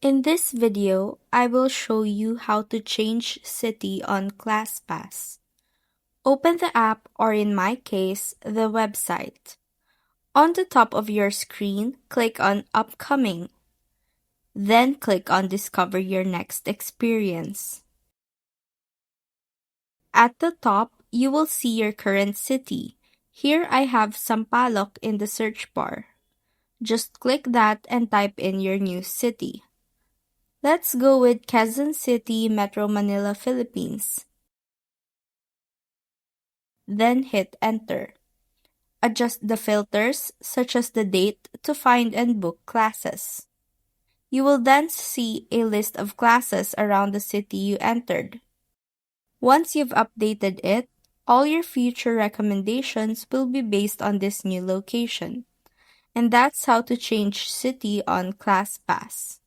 In this video, I will show you how to change city on ClassPass. Open the app, or in my case, the website. On the top of your screen, click on Upcoming. Then click on Discover your next experience. At the top, you will see your current city. Here I have Sampaloc in the search bar. Just click that and type in your new city. Let's go with Quezon City, Metro Manila, Philippines. Then hit Enter. Adjust the filters, such as the date, to find and book classes. You will then see a list of classes around the city you entered. Once you've updated it, all your future recommendations will be based on this new location. And that's how to change city on ClassPass.